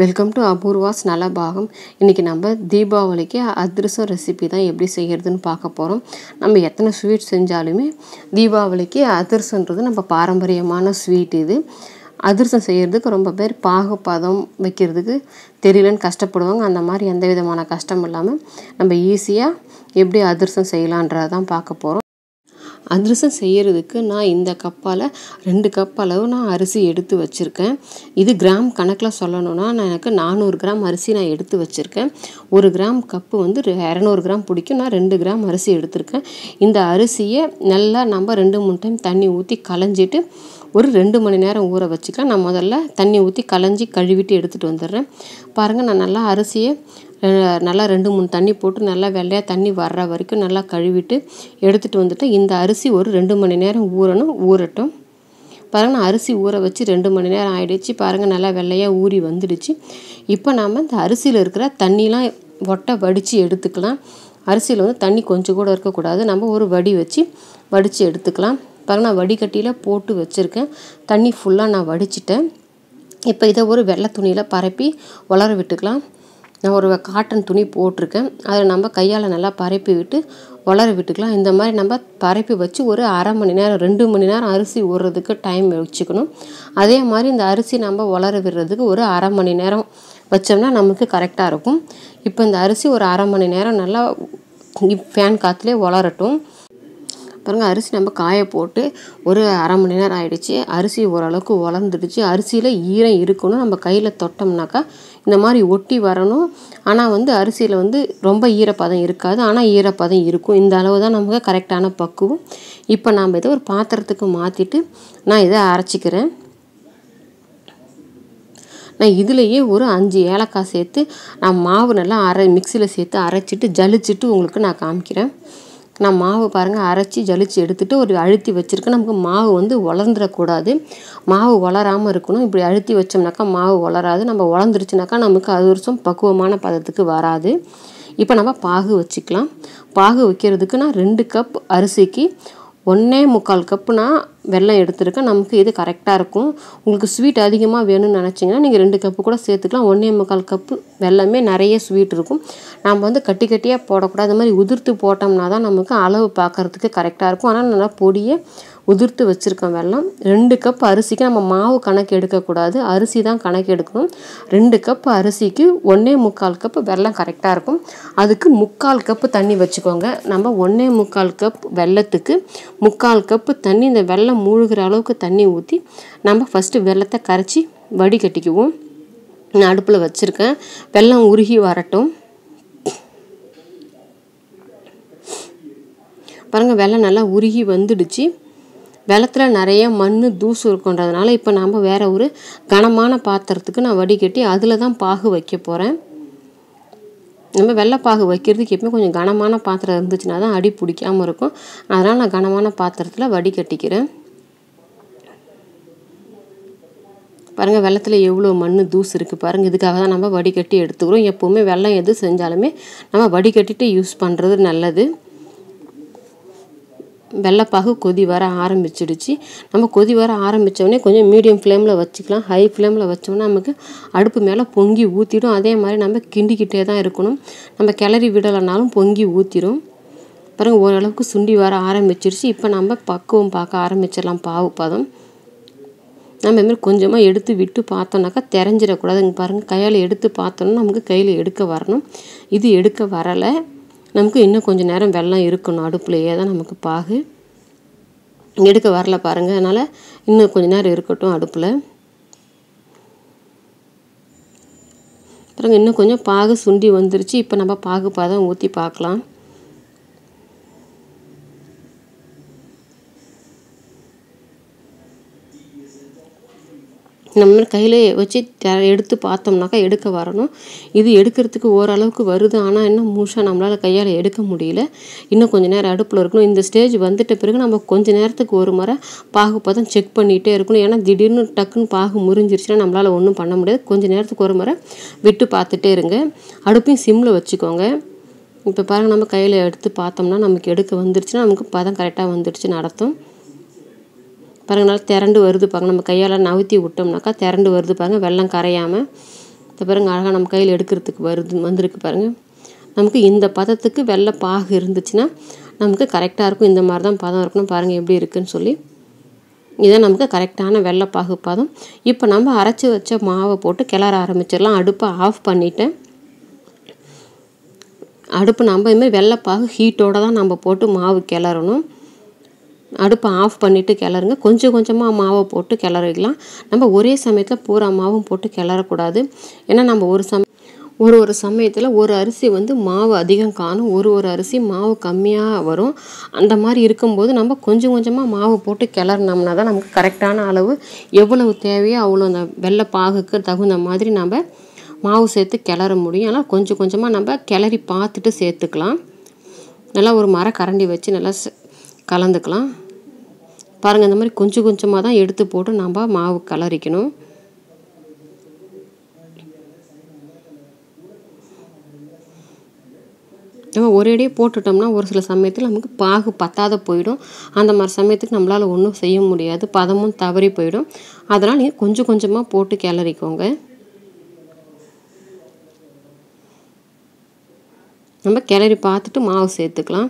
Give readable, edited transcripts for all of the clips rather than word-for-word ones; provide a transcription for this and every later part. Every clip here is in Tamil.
Welcome to Apoorva's Nalabagam. இன்றைக்கி நம்ம தீபாவளிக்கு அதிரசம் ரெசிபி தான் எப்படி செய்கிறதுன்னு பார்க்க போகிறோம். நம்ம எத்தனை ஸ்வீட் செஞ்சாலுமே தீபாவளிக்கு அதிரசன்றது நம்ம பாரம்பரியமான ஸ்வீட். இது அதிரசம் செய்கிறதுக்கு ரொம்ப பேர் பாகுபதம் வைக்கிறதுக்கு தெரியலன்னு கஷ்டப்படுவாங்க. அந்த மாதிரி எந்த விதமான கஷ்டம் இல்லாமல் நம்ம ஈஸியாக எப்படி அதிரசம் செய்யலான்றதான் பார்க்க போகிறோம். அதிரசம் செய்கிறதுக்கு நான் இந்த கப்பால் 2 கப் அளவு நான் அரிசி எடுத்து வச்சுருக்கேன். இது கிராம் கணக்கில் சொல்லணுன்னா எனக்கு 400 கிராம் அரிசி நான் எடுத்து வச்சுருக்கேன். 1 கிராம் கப்பு வந்து 200 கிராம் பிடிக்கும். நான் 2 கிராம் அரிசி எடுத்திருக்கேன். இந்த அரிசியை நல்லா நம்ம 2-3 டைம் தண்ணி ஊற்றி களைஞ்சிட்டு ஒரு 2 மணி நேரம் ஊற வச்சுக்கலாம். நான் முதல்ல தண்ணி ஊற்றி களைஞ்சி கழுவிட்டு எடுத்துகிட்டு வந்துடுறேன். பாருங்கள், நான் நல்லா அரிசியை நல்லா 2-3 தண்ணி போட்டு நல்லா வெள்ளையாக தண்ணி வர்ற வரைக்கும் நல்லா கழுவிட்டு எடுத்துகிட்டு வந்துட்டு இந்த அரிசி ஒரு 2 மணி நேரம் ஊறட்டும். பாருங்கள், நான் அரிசி ஊற வச்சு 2 மணி நேரம் ஆகிடுச்சு. பாருங்கள், நல்லா வெள்ளையாக ஊறி வந்துடுச்சு. இப்போ நாம் இந்த அரிசியில் இருக்கிற தண்ணிலாம் ஒட்டை வடித்து எடுத்துக்கலாம். அரிசியில் வந்து தண்ணி கொஞ்சம் கூட இருக்கக்கூடாது. நம்ம ஒரு வடி வச்சு வடித்து எடுத்துக்கலாம். பாருங்கள், நான் வடிகட்டியில் போட்டு வச்சுருக்கேன். தண்ணி ஃபுல்லாக நான் வடிச்சிட்டேன். இப்போ இதை ஒரு வெள்ளை துணியில் பரப்பி உலர விட்டுக்கலாம். நான் ஒரு காட்டன் துணி போட்டிருக்கேன். அதில் நம்ம கையால் நல்லா பரப்பி விட்டு உலர விட்டுக்கலாம். இந்த மாதிரி நம்ம பரப்பி வச்சு ஒரு அரை மணி நேரம் 2 மணி நேரம் அரிசி ஊறுறதுக்கு டைம் வச்சுக்கணும். அதே மாதிரி இந்த அரிசி நம்ம உலர விடுறதுக்கு ஒரு அரை மணி நேரம் வச்சோம்னா நமக்கு கரெக்டாக இருக்கும். இப்போ இந்த அரிசி ஒரு அரை மணி நேரம் நல்லா ஃபேன் காற்றுலேயே உலரட்டும். பாருங்கள், அரிசி நம்ம காய போட்டு ஒரு அரை மணி நேரம் ஆகிடுச்சு. அரிசி ஓரளவுக்கு உலர்ந்துடுச்சு. அரிசியில் ஈரம் இருக்கணும். நம்ம கையில் தொட்டோம்னாக்கா இந்த மாதிரி ஒட்டி வரணும். ஆனால் வந்து அரிசியில் வந்து ரொம்ப ஈரப்பதம் இருக்காது, ஆனால் ஈரப்பதம் இருக்கும். இந்த அளவு தான் நமக்கு கரெக்டான பக்குவம். இப்போ நாம் இதை ஒரு பாத்திரத்துக்கு மாற்றிட்டு நான் இதை அரைச்சிக்கிறேன். நான் இதுலேயே ஒரு 5 ஏலக்காய் சேர்த்து நான் மாவு நல்லா மிக்சியில் சேர்த்து அரைச்சிட்டு ஜலிச்சுட்டு உங்களுக்கு நான் காமிக்கிறேன். நான் மாவு பாருங்கள் அரைச்சி ஜலிச்சு எடுத்துகிட்டு ஒரு அழுத்தி வச்சுருக்கேன். நமக்கு மாவு வந்து உலர்ந்துடக்கூடாது. மாவு உலராமல் இருக்கணும். இப்படி அழுத்தி வச்சோம்னாக்கா மாவு உலராது. நம்ம உலர்ந்துருச்சுனாக்கா நமக்கு அதிரசம் பக்குவமான பதத்துக்கு வராது. இப்போ நம்ம பாகு வச்சுக்கலாம். பாகு வைக்கிறதுக்கு நான் 2 கப் அரிசிக்கு 1.25 கப்பு நான் வெல்லம் எடுத்துருக்கேன். நமக்கு இது கரெக்டாக இருக்கும். உங்களுக்கு ஸ்வீட் அதிகமாக வேணும்னு நினச்சிங்கன்னா நீங்கள் 2 கப்பு கூட சேர்த்துக்கலாம். 1.25 கப்பு வெல்லமே நிறைய ஸ்வீட் இருக்கும். நம்ம வந்து கட்டி கட்டியாக போடக்கூடாது. அது மாதிரி உதிர்த்து போட்டோம்னா தான் நமக்கு அளவு பார்க்குறதுக்கு கரெக்டாக இருக்கும். ஆனால் நல்லா பொடியை உதிர்த்து வச்சுருக்கேன் வெல்லம். 2 கப் அரிசிக்கு நம்ம மாவு கணக்கு எடுக்கக்கூடாது, அரிசி தான் கணக்கு எடுக்கணும். 2 கப் அரிசிக்கு 1.25 கப்பு வெல்லம் கரெக்டாக இருக்கும். அதுக்கு 3/4 கப்பு தண்ணி வச்சுக்கோங்க. நம்ம 1.25 கப் வெல்லத்துக்கு 3/4 கப்பு தண்ணி, இந்த வெல்லம் மூழ்கிற அளவுக்கு தண்ணி ஊற்றி நம்ம ஃபஸ்ட்டு வெல்லத்தை கரைச்சி வடிகட்டிக்குவோம். நான் அடுப்பில் வச்சுருக்கேன். வெல்லம் உருகி வரட்டும். பாருங்கள், வெல்லம் நல்லா உருகி வந்துடுச்சு. வெள்ளத்தில் நிறைய மண் தூசு இருக்குன்றதுனால இப்போ நாம் வேறு ஒரு கனமான பாத்திரத்துக்கு நான் வடிகட்டி அதில் தான் பாகு வைக்க போகிறேன். நம்ம வெள்ளைப்பாகு வைக்கிறதுக்கு எப்பவுமே கொஞ்சம் கனமான பாத்திரம் இருந்துச்சுன்னா தான் அடி பிடிக்காமல் இருக்கும். அதனால் நான் கனமான பாத்திரத்தில் வடிகட்டிக்கிறேன். பாருங்கள், வெள்ளத்தில் எவ்வளோ மண் தூசு இருக்குது பாருங்கள். இதுக்காக தான் நம்ம வடிகட்டி எடுத்துக்கிறோம். எப்போவுமே வெல்லம் எது செஞ்சாலுமே நம்ம வடிகட்டிட்டு யூஸ் பண்ணுறது நல்லது. வெள்ளைப்பாகு கொதி வர ஆரம்பிச்சிடுச்சு. நம்ம கொதி வர ஆரம்பித்தோடனே கொஞ்சம் மீடியம் ஃப்ளேமில் வச்சுக்கலாம். ஹை ஃப்ளேமில் வச்சோம்னா நமக்கு அடுப்பு மேலே பொங்கி ஊற்றிடும். அதே மாதிரி நம்ம கிண்டிக்கிட்டே தான் இருக்கணும். நம்ம கிளறி விடலைனாலும் பொங்கி ஊற்றிடும். பாருங்கள், ஓரளவுக்கு சுண்டி வர ஆரம்பிச்சிடுச்சு. இப்போ நம்ம பக்குவம் பார்க்க ஆரம்பிச்சிடலாம். பாவு பதம் நம்ம இதுமாதிரி கொஞ்சமாக எடுத்து விட்டு பார்த்தோம்னாக்கா தெரிஞ்சிடக்கூடாது. இங்கே பாருங்கள், கையால் எடுத்து பார்த்தோன்னா நமக்கு கையில் எடுக்க வரணும். இது எடுக்க வரலை. நமக்கு இன்னும் கொஞ்சம் நேரம் வெல்லம் இருக்கணும். அடுப்புலையே தான் நமக்கு பாகு எடுக்க வரல பாருங்கள். அதனால் இன்னும் கொஞ்சம் நேரம் இருக்கட்டும் அடுப்பில். பாருங்கள், இன்னும் கொஞ்சம் பாகு சுண்டி வந்துருச்சு. இப்போ நம்ம பாகு பதம் ஊற்றி பார்க்கலாம். நம்ம கையில் வச்சு எடுத்து பார்த்தோம்னாக்கா எடுக்க வரணும். இது எடுக்கிறதுக்கு ஓரளவுக்கு வருது. ஆனால் இன்னும் முழுசாக நம்மளால் கையால் எடுக்க முடியல. இன்னும் கொஞ்சம் நேரம் அடுப்பில் இருக்கணும். இந்த ஸ்டேஜ் வந்துட்ட பிறகு நம்ம கொஞ்சம் நேரத்துக்கு ஒரு முறை பாகு பதம் செக் பண்ணிகிட்டே இருக்கணும். ஏன்னா திடீர்னு டக்குன்னு பாகு முறிஞ்சிருச்சுன்னா நம்மளால் ஒன்றும் பண்ண முடியாது. கொஞ்சம் நேரத்துக்கு ஒரு முறை விட்டு பார்த்துட்டே இருங்க. அடுப்பையும் சிம்மில் வச்சுக்கோங்க. இப்போ பாருங்கள், நம்ம கையில் எடுத்து பார்த்தோம்னா நமக்கு எடுக்க வந்துருச்சுன்னா நமக்கு பதம் கரெக்டாக வந்துடுச்சுன்னு அர்த்தம். பாருங்கள், நல்லா திரண்டு வருது பாருங்கள். நம்ம கையால் நவுத்தி விட்டோம்னாக்கா திரண்டு வருது பாருங்கள், வெல்லம் கரையாமல். இந்த பாருங்க அழகாக நம்ம கையில் எடுக்கிறதுக்கு வந்திருக்கு பாருங்கள். நமக்கு இந்த பதத்துக்கு வெள்ளை பாகு இருந்துச்சுன்னா நமக்கு கரெக்டாக இருக்கும். இந்த மாதிரி தான் பதம் இருக்கணும். பாருங்கள் எப்படி இருக்குதுன்னு சொல்லி. இதான் நமக்கு கரெக்டான வெள்ளை பாகு பதம். இப்போ நம்ம அரைச்சி வச்ச மாவை போட்டு கிளற ஆரம்பிச்சிடலாம். அடுப்பை ஆஃப் பண்ணிவிட்டேன். அடுப்பு நம்ம இதுமாதிரி வெள்ளைப்பாகு ஹீட்டோடு தான் நம்ம போட்டு மாவு கிளறணும். அடுப்பை ஆஃப் பண்ணிவிட்டு கிளறுங்க. கொஞ்சம் கொஞ்சமாக மாவை போட்டு கிளறிக்கலாம். நம்ம ஒரே சமயத்தில் பூரா மாவும் போட்டு கிளறக்கூடாது. ஏன்னா நம்ம ஒரு சமயத்தில் ஒரு அரிசி மாவு அதிகம் காணும், ஒரு அரிசி மாவு கம்மியாக வரும். அந்த மாதிரி இருக்கும்போது நம்ம கொஞ்சம் கொஞ்சமாக மாவு போட்டு கிளறினோம்னா தான் நமக்கு கரெக்டான அளவு எவ்வளவு தேவையோ அவ்வளோ அந்த வெள்ளை பாகுக்கு தகுந்த மாதிரி நம்ம மாவு சேர்த்து கிளற முடியும். ஆனால் கொஞ்சம் கொஞ்சமாக நம்ம கிளறி பார்த்துட்டு சேர்த்துக்கலாம். நல்லா ஒரு மரக்கரண்டி வச்சு நல்லா கலந்துக்கலாம். பாருங்கள், இந்த மாதிரி கொஞ்சம் கொஞ்சமாக தான் எடுத்து போட்டு நம்ம மாவு கிளறிக்கணும். நம்ம ஒரேடியே போட்டுட்டோம்னா ஒரு சில சமயத்தில் நமக்கு பாகு பத்தாத போயிடும். அந்த மாதிரி சமயத்துக்கு நம்மளால் ஒன்றும் செய்ய முடியாது, பதமும் தவறி போயிடும். அதனால் நீங்கள் கொஞ்சம் கொஞ்சமாக போட்டு கிளறிக்கோங்க. நம்ம கிளறி பார்த்துட்டு மாவு சேர்த்துக்கலாம்.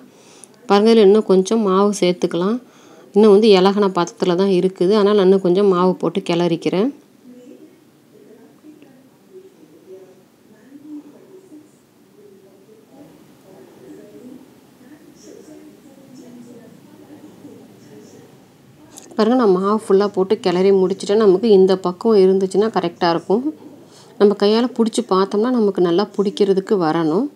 பாருங்கள், இன்னும் கொஞ்சம் மாவு சேர்த்துக்கலாம். இன்னும் இலகன பதத்தில் தான் இருக்குது. அதனால் நான் இன்னும் கொஞ்சம் மாவு போட்டு கிளறிக்கிறேன். பாருங்கள், நான் மாவு ஃபுல்லாக போட்டு கிளறி முடிச்சுட்டேன். நமக்கு இந்த பக்கம் இருந்துச்சுன்னா கரெக்டாக இருக்கும். நம்ம கையால் பிடிச்சி பார்த்தோம்னா நமக்கு நல்லா பிடிக்கிறதுக்கு வரணும்.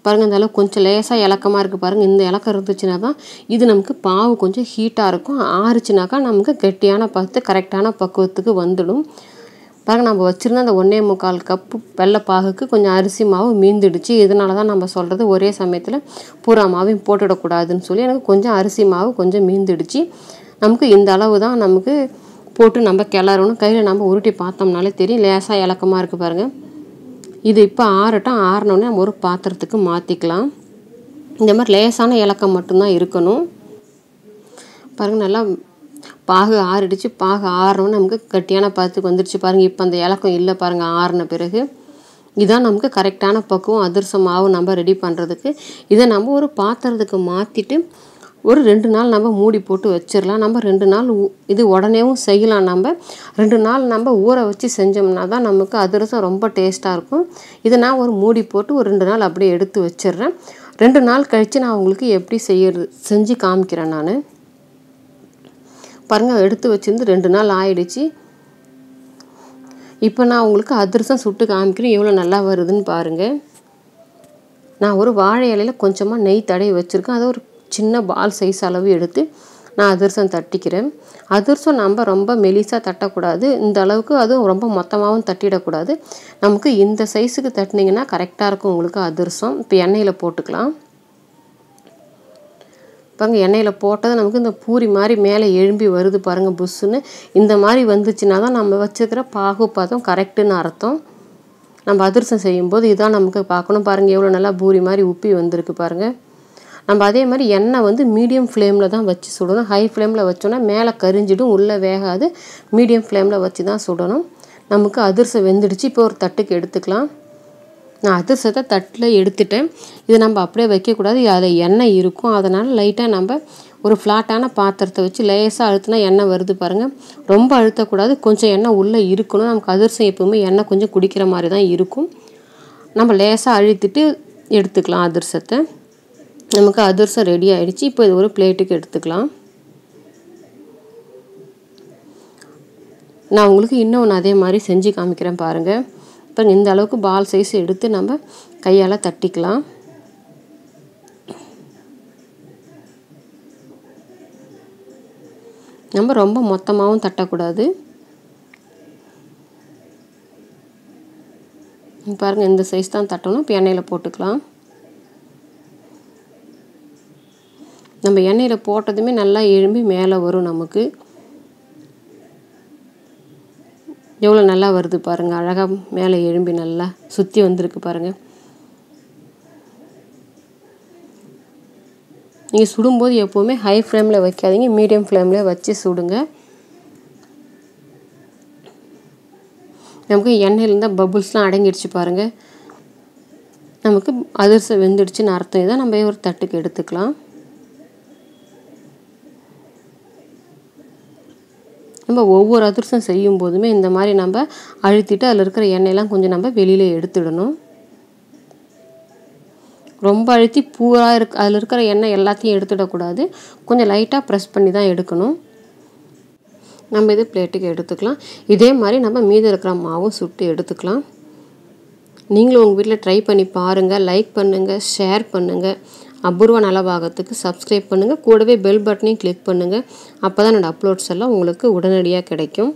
பாருங்கள், இந்த அளவு கொஞ்சம் லேசாக இலக்கமாக இருக்குது. பாருங்கள், இந்த இலக்கம் இருந்துச்சுன்னா தான் இது நமக்கு பாவு கொஞ்சம் ஹீட்டாக இருக்கும். ஆறுச்சுனாக்கா நமக்கு கெட்டியான பதத்து கரெக்டான பக்குவத்துக்கு வந்துடும். பாருங்கள், நம்ம வச்சுருந்த அந்த 1.25 கப்பு வெள்ளை பாகுக்கு கொஞ்சம் அரிசி மாவு மீந்துடுச்சு. இதனால தான் நம்ம சொல்கிறது ஒரே சமயத்தில் பூரா மாவையும் போட்டுவிடக்கூடாதுன்னு சொல்லி எனக்கு கொஞ்சம் அரிசி மாவு கொஞ்சம் மீந்துடுச்சு. நமக்கு இந்த அளவு தான் நமக்கு போட்டு நம்ம கிளறணும். கையில் நம்ம உருட்டி பார்த்தோம்னாலே தெரியும் லேசாக இலக்கமாக இருக்குது. பாருங்கள், இது இப்போ ஆறட்டும். ஆறினோடனே நம்ம ஒரு பாத்திரத்துக்கு மாற்றிக்கலாம். இந்த மாதிரி லேசான இலக்கம் மட்டும்தான் இருக்கணும். பாருங்கள், நல்லா பாகு ஆறிடுச்சு. பாகு ஆறணும்னு நமக்கு கட்டியான பதத்துக்கு வந்துடுச்சு. பாருங்கள், இப்போ அந்த இலக்கம் இல்லை. பாருங்கள், ஆறின பிறகு இதுதான் நமக்கு கரெக்டான பக்குவம் அதிரசம் மாவு நம்ம ரெடி பண்ணுறதுக்கு. இதை நம்ம ஒரு பாத்திரத்துக்கு மாற்றிட்டு ஒரு 2 நாள் நம்ம மூடி போட்டு வச்சிடலாம். நம்ம 2 நாள் இது உடனேவும் செய்யலாம். நம்ம 2 நாள் நம்ம ஊற வச்சு செஞ்சோம்னா தான் நமக்கு அதிரசம் ரொம்ப டேஸ்ட்டாக இருக்கும். இதை நான் ஒரு மூடி போட்டு ஒரு 2 நாள் அப்படியே எடுத்து வச்சிடுறேன். 2 நாள் கழித்து நான் உங்களுக்கு எப்படி செஞ்சு காமிக்கிறேன். நான் பாருங்கள், எடுத்து வச்சிருந்து 2 நாள் ஆயிடுச்சு. இப்போ நான் உங்களுக்கு அதிரசம் சுட்டு காமிக்கிறேன். எவ்வளோ நல்லா வருதுன்னு பாருங்கள். நான் ஒரு வாழை இலையில் கொஞ்சமாக நெய் தடவி வச்சுருக்கேன். அதை ஒரு சின்ன பால் சைஸ் அளவு எடுத்து நான் அதிரசம் தட்டிக்கிறேன். அதிரசம் நம்ம ரொம்ப மெலிசாக தட்டக்கூடாது. இந்த அளவுக்கு அதுவும் ரொம்ப மொத்தமாகவும் தட்டிடக்கூடாது. நமக்கு இந்த சைஸுக்கு தட்டினீங்கன்னா கரெக்டாக இருக்கும் உங்களுக்கு அதிரசம். இப்போ எண்ணெயில் போட்டுக்கலாம். பாருங்கள், எண்ணெயில் போட்டது நமக்கு இந்த பூரி மாதிரி மேலே எழும்பி வருது. பாருங்கள், புஷ்ஷுன்னு இந்த மாதிரி வந்துச்சுன்னா தான் நம்ம வச்சுருக்கிற பாகு பதம் கரெக்டுன்னு அர்த்தம். நம்ம அதிரசம் செய்யும்போது இதான் நமக்கு பார்க்கணும். பாருங்கள், எவ்வளோ நல்லா பூரி மாதிரி உப்பி வந்திருக்கு. பாருங்கள், நம்ம அதே மாதிரி எண்ணெய் மீடியம் ஃப்ளேமில் தான் வச்சு சுடணும். ஹை ஃப்ளேமில் வச்சோன்னா மேலே கரிஞ்சிடும், உள்ளே வேகாது. மீடியம் ஃப்ளேமில் வச்சு தான் சுடணும். நமக்கு அதிரசம் வெந்துடுச்சு. இப்போ ஒரு தட்டுக்கு எடுத்துக்கலாம். நான் அதிரசத்தை தட்டில் எடுத்துட்டேன். இதை நம்ம அப்படியே வைக்கக்கூடாது, அதில் எண்ணெய் இருக்கும். அதனால் லைட்டாக நம்ம ஒரு ஃப்ளாட்டான பாத்திரத்தை வச்சு லேசாக அழுத்தினா எண்ணெய் வருது. பாருங்கள், ரொம்ப அழுத்தக்கூடாது, கொஞ்சம் எண்ணெய் உள்ளே இருக்கணும். நமக்கு அதிரசம் எப்போவுமே எண்ணெய் கொஞ்சம் குடிக்கிற மாதிரி தான் இருக்கும். நம்ம லேசாக அழுத்திட்டு எடுத்துக்கலாம் அதிரசத்தை. நமக்கு அதிரசம் ரெடி ஆகிடுச்சு. இப்போ இது ஒரு பிளேட்டுக்கு எடுத்துக்கலாம். நான் உங்களுக்கு இன்னொன்று அதே மாதிரி செஞ்சு காமிக்கிறேன். பாருங்கள், இப்போ இந்த அளவுக்கு பால் சைஸ் எடுத்து நம்ம கையால் தட்டிக்கலாம். நம்ம ரொம்ப மொத்தமாகவும் தட்டக்கூடாது. பாருங்கள், இந்த சைஸ் தான் தட்டணும். இப்போ எண்ணெயில் போட்டுக்கலாம். நம்ம எண்ணெயில் போட்டதுமே நல்லா எழும்பி மேலே வரும். நமக்கு எவ்வளோ நல்லா வருது பாருங்கள், அழகாக மேலே எழும்பி நல்லா சுற்றி வந்திருக்கு. பாருங்கள், நீங்கள் சுடும்போது எப்போவுமே ஹை ஃப்ளேமில் வைக்காதீங்க, மீடியம் ஃப்ளேமில் வச்சு சுடுங்க. நமக்கு எண்ணெயில் இருந்தால் பபுள்ஸ்லாம் அடங்கிடுச்சு பாருங்கள். நமக்கு அதிரசம் வெந்துடுச்சுன்னு அர்த்தம். இதை நம்ம ஒரு தட்டுக்கு எடுத்துக்கலாம். நம்ம ஒவ்வொரு அதிரசம் செய்யும் போதுமே இந்த மாதிரி நம்ம அழுத்திட்டு அதில் இருக்கிற எண்ணெயெல்லாம் கொஞ்சம் நம்ம வெளியில் எடுத்துடணும். ரொம்ப அழுத்தி பூராக அதில் இருக்கிற எண்ணெய் எல்லாத்தையும் எடுத்துடக்கூடாது. கொஞ்சம் லைட்டாக ப்ரெஸ் பண்ணி தான் எடுக்கணும். நம்ம இது பிளேட்டுக்கு எடுத்துக்கலாம். இதே மாதிரி நம்ம மீதி இருக்கிற மாவும் சுட்டு எடுத்துக்கலாம். நீங்களும் உங்கள் வீட்டில் ட்ரை பண்ணி பாருங்கள். லைக் பண்ணுங்கள், ஷேர் பண்ணுங்கள். அபூர்வ நலபாகத்துக்கு சப்ஸ்கிரைப் பண்ணுங்கள். கூடவே பெல் பட்டனையும் கிளிக் பண்ணுங்கள். அப்போ தான் என்னோடய அப்லோட்ஸ் எல்லாம் உங்களுக்கு உடனடியாக கிடைக்கும்.